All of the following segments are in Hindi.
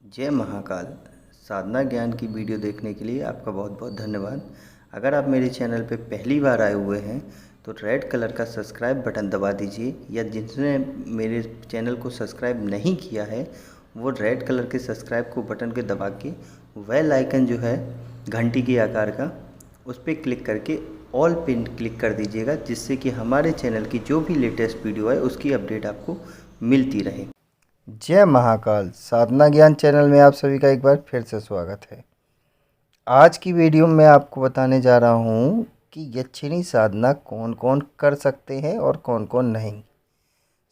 जय महाकाल। साधना ज्ञान की वीडियो देखने के लिए आपका बहुत बहुत धन्यवाद। अगर आप मेरे चैनल पे पहली बार आए हुए हैं तो रेड कलर का सब्सक्राइब बटन दबा दीजिए, या जिसने मेरे चैनल को सब्सक्राइब नहीं किया है वो रेड कलर के सब्सक्राइब को बटन के दबा के बेल आइकन जो है घंटी के आकार का, उस पर क्लिक करके ऑल पिन क्लिक कर दीजिएगा, जिससे कि हमारे चैनल की जो भी लेटेस्ट वीडियो है उसकी अपडेट आपको मिलती रहे। जय महाकाल। साधना ज्ञान चैनल में आप सभी का एक बार फिर से स्वागत है। आज की वीडियो में आपको बताने जा रहा हूँ कि यक्षिणी साधना कौन कौन कर सकते हैं और कौन कौन नहीं।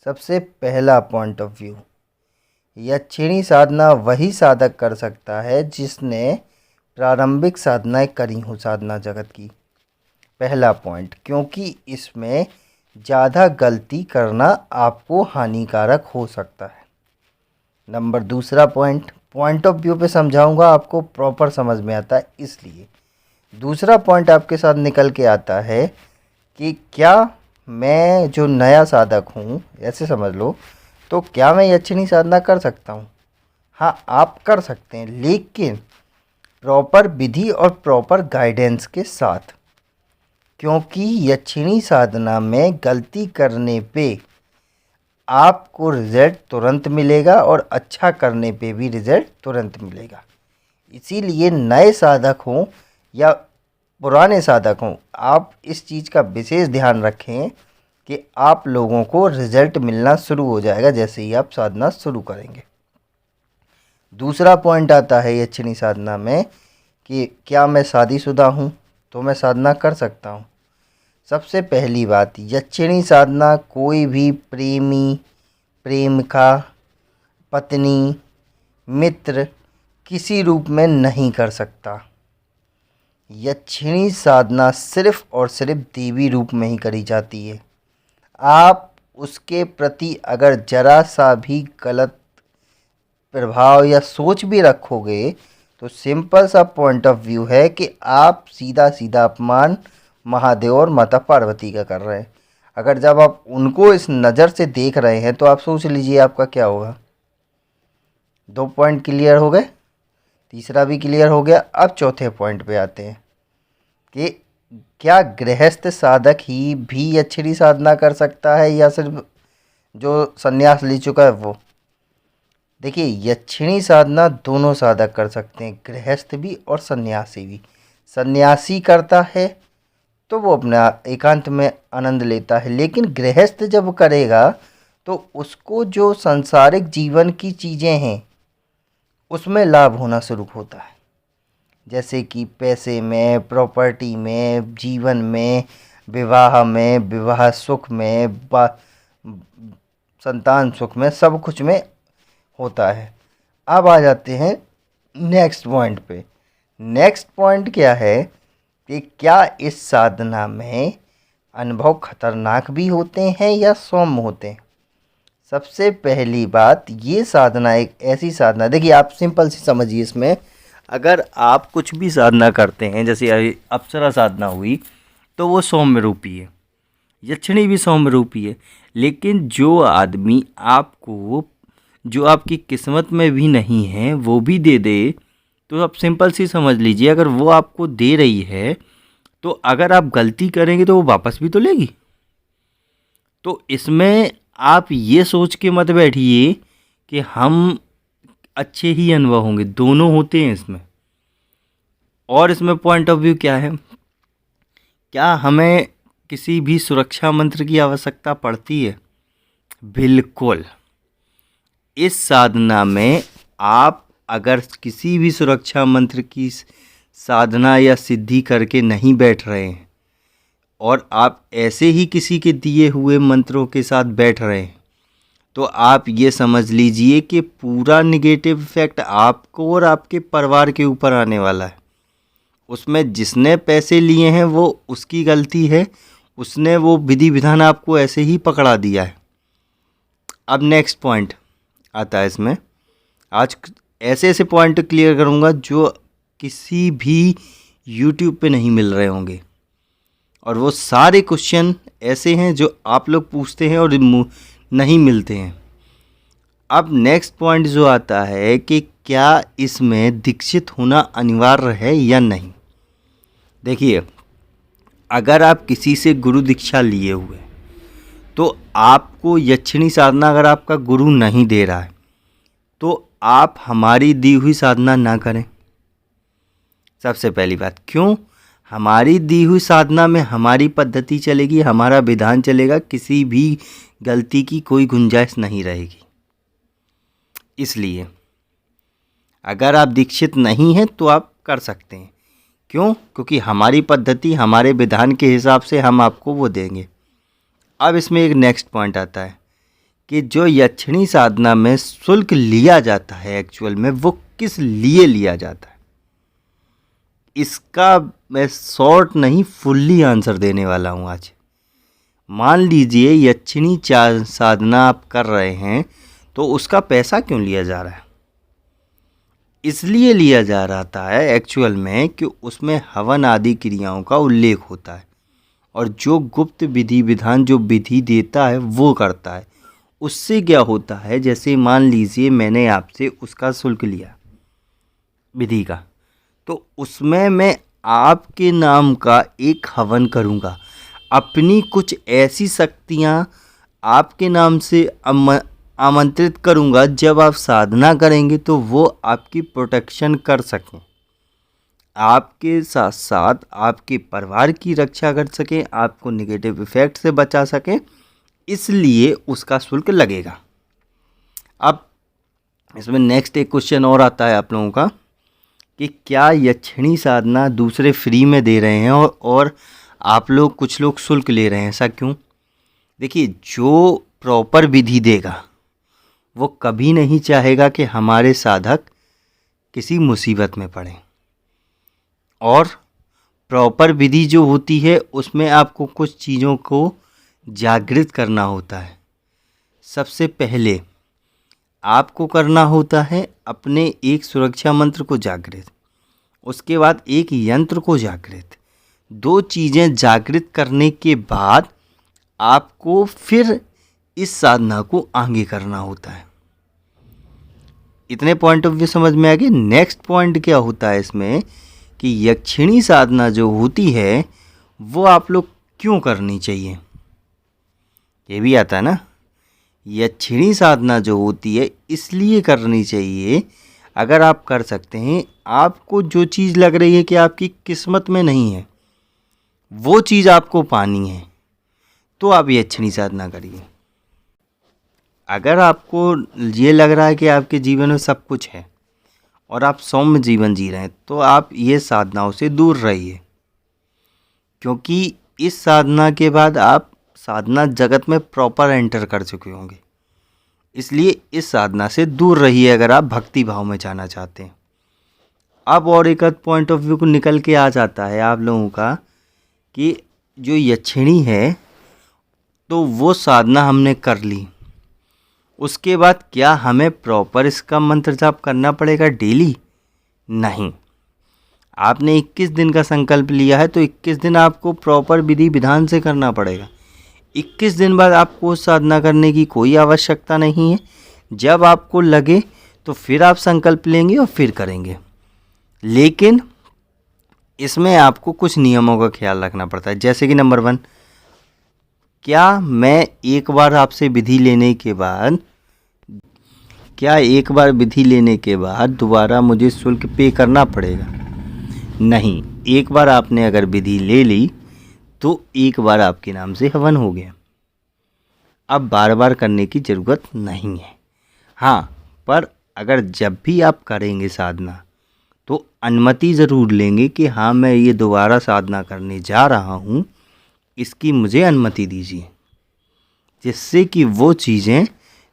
सबसे पहला पॉइंट ऑफ व्यू, यक्षिणी साधना वही साधक कर सकता है जिसने प्रारंभिक साधनाएं करी हों साधना जगत की। पहला पॉइंट, क्योंकि इसमें ज़्यादा गलती करना आपको हानिकारक हो सकता है। नंबर दूसरा पॉइंट ऑफ व्यू पे समझाऊंगा, आपको प्रॉपर समझ में आता है, इसलिए दूसरा पॉइंट आपके साथ निकल के आता है कि क्या मैं जो नया साधक हूँ, ऐसे समझ लो, तो क्या मैं यक्षिणी साधना कर सकता हूँ? हाँ, आप कर सकते हैं, लेकिन प्रॉपर विधि और प्रॉपर गाइडेंस के साथ, क्योंकि यक्षिणी साधना में गलती करने पे आपको रिज़ल्ट तुरंत मिलेगा और अच्छा करने पे भी रिज़ल्ट तुरंत मिलेगा। इसीलिए नए साधक हों या पुराने साधक हों, आप इस चीज़ का विशेष ध्यान रखें कि आप लोगों को रिज़ल्ट मिलना शुरू हो जाएगा जैसे ही आप साधना शुरू करेंगे। दूसरा पॉइंट आता है यक्षिणी साधना में कि क्या मैं शादीशुदा हूँ तो मैं साधना कर सकता हूँ। सबसे पहली बात, यक्षिणी साधना कोई भी प्रेमी, प्रेमिका, पत्नी, मित्र किसी रूप में नहीं कर सकता। यक्षिणी साधना सिर्फ और सिर्फ देवी रूप में ही करी जाती है। आप उसके प्रति अगर जरा सा भी गलत प्रभाव या सोच भी रखोगे तो सिंपल सा पॉइंट ऑफ व्यू है कि आप सीधा सीधा अपमान महादेव और माता पार्वती का कर रहे हैं। अगर जब आप उनको इस नज़र से देख रहे हैं तो आप सोच लीजिए आपका क्या होगा। 2 पॉइंट क्लियर हो गए, तीसरा भी क्लियर हो गया। अब चौथे पॉइंट पे आते हैं कि क्या गृहस्थ साधक ही भी यक्षिणी साधना कर सकता है या सिर्फ जो संन्यास ले चुका है वो? देखिए, यक्षिणी साधना दोनों साधक कर सकते हैं, गृहस्थ भी और सन्यासी भी। सन्यासी करता है तो वो अपना एकांत में आनंद लेता है, लेकिन गृहस्थ जब करेगा तो उसको जो सांसारिक जीवन की चीज़ें हैं उसमें लाभ होना शुरू होता है, जैसे कि पैसे में, प्रॉपर्टी में, जीवन में, विवाह में, विवाह सुख में, संतान सुख में, सब कुछ में होता है। अब आ जाते हैं नेक्स्ट पॉइंट पे। नेक्स्ट पॉइंट क्या है कि क्या इस साधना में अनुभव खतरनाक भी होते हैं या सौम्य होते हैं? सबसे पहली बात, ये साधना एक ऐसी साधना, देखिए आप सिंपल सी समझिए इसमें, अगर आप कुछ भी साधना करते हैं, जैसे अप्सरा साधना हुई तो वो सौम्य रूपी है, यक्षिणी भी सौम्य रूपी है, लेकिन जो आदमी आपको जो आपकी किस्मत में भी नहीं है वो भी दे दे, तो आप सिंपल सी समझ लीजिए, अगर वो आपको दे रही है तो अगर आप गलती करेंगे तो वो वापस भी तो लेगी। तो इसमें आप ये सोच के मत बैठिए कि हम अच्छे ही अनुभव होंगे, दोनों होते हैं इसमें। और इसमें पॉइंट ऑफ व्यू क्या है, क्या हमें किसी भी सुरक्षा मंत्र की आवश्यकता पड़ती है? बिल्कुल। इस साधना में आप अगर किसी भी सुरक्षा मंत्र की साधना या सिद्धि करके नहीं बैठ रहे हैं और आप ऐसे ही किसी के दिए हुए मंत्रों के साथ बैठ रहे हैं, तो आप ये समझ लीजिए कि पूरा निगेटिव इफेक्ट आपको और आपके परिवार के ऊपर आने वाला है। उसमें जिसने पैसे लिए हैं वो उसकी गलती है, उसने वो विधि विधान आपको ऐसे ही पकड़ा दिया है। अब नेक्स्ट पॉइंट आता है इसमें, आज ऐसे ऐसे पॉइंट क्लियर करूँगा जो किसी भी YouTube पे नहीं मिल रहे होंगे, और वो सारे क्वेश्चन ऐसे हैं जो आप लोग पूछते हैं और नहीं मिलते हैं। अब नेक्स्ट पॉइंट जो आता है कि क्या इसमें दीक्षित होना अनिवार्य है या नहीं। देखिए, अगर आप किसी से गुरु दीक्षा लिए हुए तो आपको यक्षिणी साधना अगर आपका गुरु नहीं दे रहा है तो आप हमारी दी हुई साधना ना करें। सबसे पहली बात, क्यों? हमारी दी हुई साधना में हमारी पद्धति चलेगी, हमारा विधान चलेगा, किसी भी गलती की कोई गुंजाइश नहीं रहेगी। इसलिए अगर आप दीक्षित नहीं हैं तो आप कर सकते हैं। क्यों? क्योंकि हमारी पद्धति, हमारे विधान के हिसाब से हम आपको वो देंगे। अब इसमें एक नेक्स्ट पॉइंट आता है कि जो यक्षिणी साधना में शुल्क लिया जाता है एक्चुअल में वो किस लिए लिया जाता है। इसका मैं शॉर्ट नहीं फुल्ली आंसर देने वाला हूँ आज। मान लीजिए यक्षिणी साधना आप कर रहे हैं तो उसका पैसा क्यों लिया जा रहा है? इसलिए लिया जा रहा है एक्चुअल में कि उसमें हवन आदि क्रियाओं का उल्लेख होता है और जो गुप्त विधि विधान जो विधि देता है वो करता है। उससे क्या होता है, जैसे मान लीजिए मैंने आपसे उसका शुल्क लिया विधि का, तो उसमें मैं आपके नाम का एक हवन करूँगा, अपनी कुछ ऐसी शक्तियाँ आपके नाम से आमंत्रित करूँगा, जब आप साधना करेंगे तो वो आपकी प्रोटेक्शन कर सकें, आपके साथ साथ आपके परिवार की रक्षा कर सकें, आपको नेगेटिव इफ़ेक्ट से बचा सकें, इसलिए उसका शुल्क लगेगा। अब इसमें नेक्स्ट एक क्वेश्चन और आता है आप लोगों का कि क्या यक्षिणी साधना दूसरे फ्री में दे रहे हैं और आप लोग कुछ लोग शुल्क ले रहे हैं, ऐसा क्यों? देखिए, जो प्रॉपर विधि देगा वो कभी नहीं चाहेगा कि हमारे साधक किसी मुसीबत में पड़े। और प्रॉपर विधि जो होती है उसमें आपको कुछ चीज़ों को जागृत करना होता है। सबसे पहले आपको करना होता है अपने एक सुरक्षा मंत्र को जागृत, उसके बाद एक यंत्र को जागृत। दो चीज़ें जागृत करने के बाद आपको फिर इस साधना को आगे करना होता है। इतने पॉइंट ऑफ व्यू समझ में आ गए। नेक्स्ट पॉइंट क्या होता है इसमें कि यक्षिणी साधना जो होती है वो आप लोग क्यों करनी चाहिए, ये भी आता है ना। यक्षिणी साधना जो होती है इसलिए करनी चाहिए, अगर आप कर सकते हैं, आपको जो चीज़ लग रही है कि आपकी किस्मत में नहीं है वो चीज़ आपको पानी है तो आप यक्षिणी साधना करिए। अगर आपको ये लग रहा है कि आपके जीवन में सब कुछ है और आप सौम्य जीवन जी रहे हैं तो आप ये साधनाओं से दूर रहिए, क्योंकि इस साधना के बाद आप साधना जगत में प्रॉपर एंटर कर चुके होंगे। इसलिए इस साधना से दूर रहिए अगर आप भक्ति भाव में जाना चाहते हैं। अब और एक पॉइंट ऑफ व्यू को निकल के आ जाता है आप लोगों का कि जो यक्षिणी है तो वो साधना हमने कर ली, उसके बाद क्या हमें प्रॉपर इसका मंत्र जाप करना पड़ेगा डेली? नहीं। आपने 21 दिन का संकल्प लिया है तो 21 दिन आपको प्रॉपर विधि विधान से करना पड़ेगा। 21 दिन बाद आपको साधना करने की कोई आवश्यकता नहीं है। जब आपको लगे तो फिर आप संकल्प लेंगे और फिर करेंगे, लेकिन इसमें आपको कुछ नियमों का ख्याल रखना पड़ता है। जैसे कि नंबर 1, क्या मैं एक बार आपसे विधि लेने के बाद दोबारा मुझे शुल्क पे करना पड़ेगा? नहीं। एक बार आपने अगर विधि ले ली तो एक बार आपके नाम से हवन हो गया, अब बार बार करने की ज़रूरत नहीं है। हाँ, पर अगर जब भी आप करेंगे साधना तो अनुमति ज़रूर लेंगे कि हाँ मैं ये दोबारा साधना करने जा रहा हूँ, इसकी मुझे अनुमति दीजिए, जिससे कि वो चीज़ें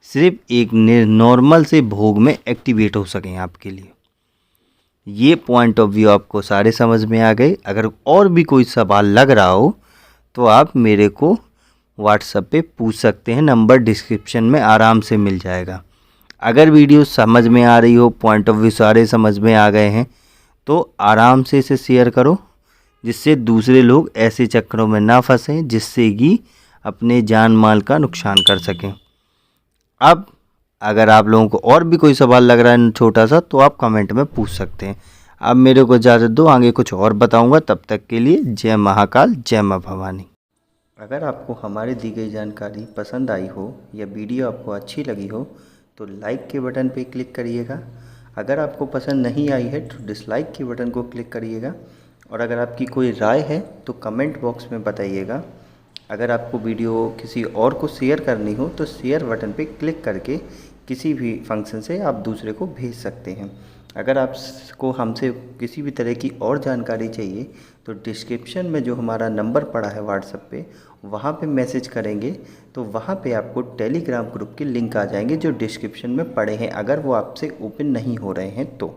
सिर्फ एक नॉर्मल से भोग में एक्टिवेट हो सकें आपके लिए। ये पॉइंट ऑफ व्यू आपको सारे समझ में आ गए। अगर और भी कोई सवाल लग रहा हो तो आप मेरे को व्हाट्सएप पे पूछ सकते हैं, नंबर डिस्क्रिप्शन में आराम से मिल जाएगा। अगर वीडियो समझ में आ रही हो, पॉइंट ऑफ व्यू सारे समझ में आ गए हैं तो आराम से इसे शेयर करो, जिससे दूसरे लोग ऐसे चक्करों में ना फंसें जिससे कि अपने जान माल का नुकसान कर सकें। अब अगर आप लोगों को और भी कोई सवाल लग रहा है छोटा सा तो आप कमेंट में पूछ सकते हैं। अब मेरे को इजाज़त दो, आगे कुछ और बताऊंगा। तब तक के लिए जय महाकाल, जय माँ भवानी। अगर आपको हमारी दी गई जानकारी पसंद आई हो या वीडियो आपको अच्छी लगी हो तो लाइक के बटन पे क्लिक करिएगा। अगर आपको पसंद नहीं आई है तो डिसलाइक के बटन को क्लिक करिएगा। और अगर आपकी कोई राय है तो कमेंट बॉक्स में बताइएगा। अगर आपको वीडियो किसी और को शेयर करनी हो तो शेयर बटन पे क्लिक करके किसी भी फंक्शन से आप दूसरे को भेज सकते हैं। अगर आपको हमसे किसी भी तरह की और जानकारी चाहिए तो डिस्क्रिप्शन में जो हमारा नंबर पड़ा है व्हाट्सएप पे, वहाँ पे मैसेज करेंगे तो वहाँ पे आपको टेलीग्राम ग्रुप के लिंक आ जाएंगे जो डिस्क्रिप्शन में पड़े हैं, अगर वो आपसे ओपन नहीं हो रहे हैं तो।